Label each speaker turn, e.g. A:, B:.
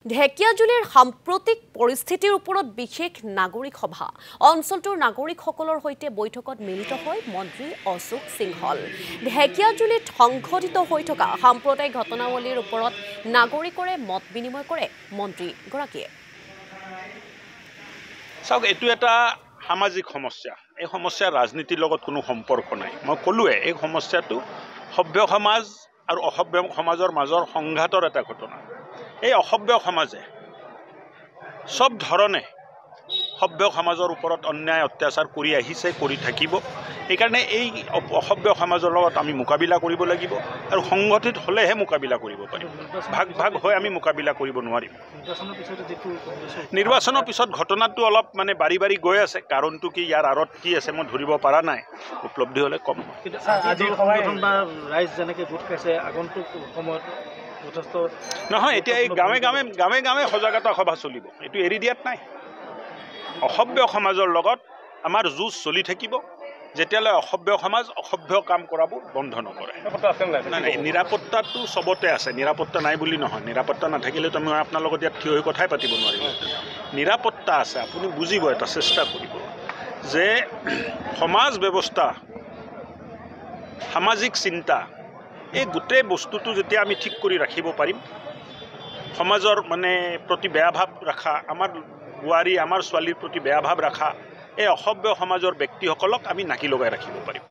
A: ঢেকিয়াজুলিৰ সাম্প্ৰতিক পৰিস্থিতিৰ ওপৰত বিশেষ নাগৰিক সভা অঞ্চলটোৰ নাগৰিকসকলৰ সৈতে বৈঠকত মিলিত হৈ মন্ত্ৰী অশোক সিংহল ঢেকিয়াজুলিত সংঘটিত হৈ থকা সাম্প্ৰদায়িক ঘটনাৱলীৰ ওপৰত নাগৰিকৰে মত বিনিময় কৰে মন্ত্ৰীগৰাকীয়ে।
B: চাওক, এইটো এটা সামাজিক সমস্যা। এই সমস্যাৰ ৰাজনীতিৰ লগত কোনো সম্পৰ্ক নাই। মই ক'লোৱে এই সমস্যাটো সভ্য সমাজ আৰু অসভ্য সমাজৰ মাজৰ সংঘাতৰ এটা ঘটনা। এই অসভ্য সমাজে সব ধৰণে সভ্য সমাজৰ ওপৰত অন্যায় অত্যাচাৰ কৰি আহিছে, কৰি থাকিব। এইকাৰণে এই অসভ্য সমাজৰ লগত আমি মোকাবিলা কৰিব লাগিব আৰু সংগঠিত হ'লেহে মোকাবিলা কৰিব পাৰিম। ভাগ ভাগ হৈ আমি মোকাবিলা কৰিব নোৱাৰিম। নিৰ্বাচনৰ পিছত ঘটনাটো অলপ বাঢ়ি বাঢ়ি গৈ আছে। কাৰণটো কি, ইয়াৰ আঁৰত কি আছে মই ধৰিব পৰা নাই। উপলব্ধি হ'লে কম। নহয়, এতিয়া এই গাঁৱে গাঁৱে সজাগতা সভা চলিব। এইটো এৰি দিয়াত নাই। অসভ্য সমাজৰ লগত আমাৰ যুঁজ চলি থাকিব যেতিয়ালৈ অসভ্য সমাজ অসভ্য কাম কৰাবোৰ বন্ধ নকৰে। নাই, নিৰাপত্তাটো চবতে আছে। নিৰাপত্তা নাই বুলি নহয়। নিৰাপত্তা নাথাকিলেতো মই আপোনাৰ লগত ইয়াত থিয় হৈ কথাই পাতিব নোৱাৰিম। নিৰাপত্তা আছে। আপুনি বুজিব, এটা চেষ্টা কৰিব যে সমাজ ব্যৱস্থা, সামাজিক চিন্তা, এই গোটেই বস্তুটো যেতিয়া আমি ঠিক কৰি ৰাখিব পাৰিম, সমাজৰ প্ৰতি বেয়া ভাৱ ৰাখা, আমাৰ বোৱাৰী আমাৰ ছোৱালীৰ প্ৰতি বেয়া ভাৱ ৰাখা এই অসভ্য সমাজৰ ব্যক্তিসকলক আমি নাকি লগাই ৰাখিব পাৰিম।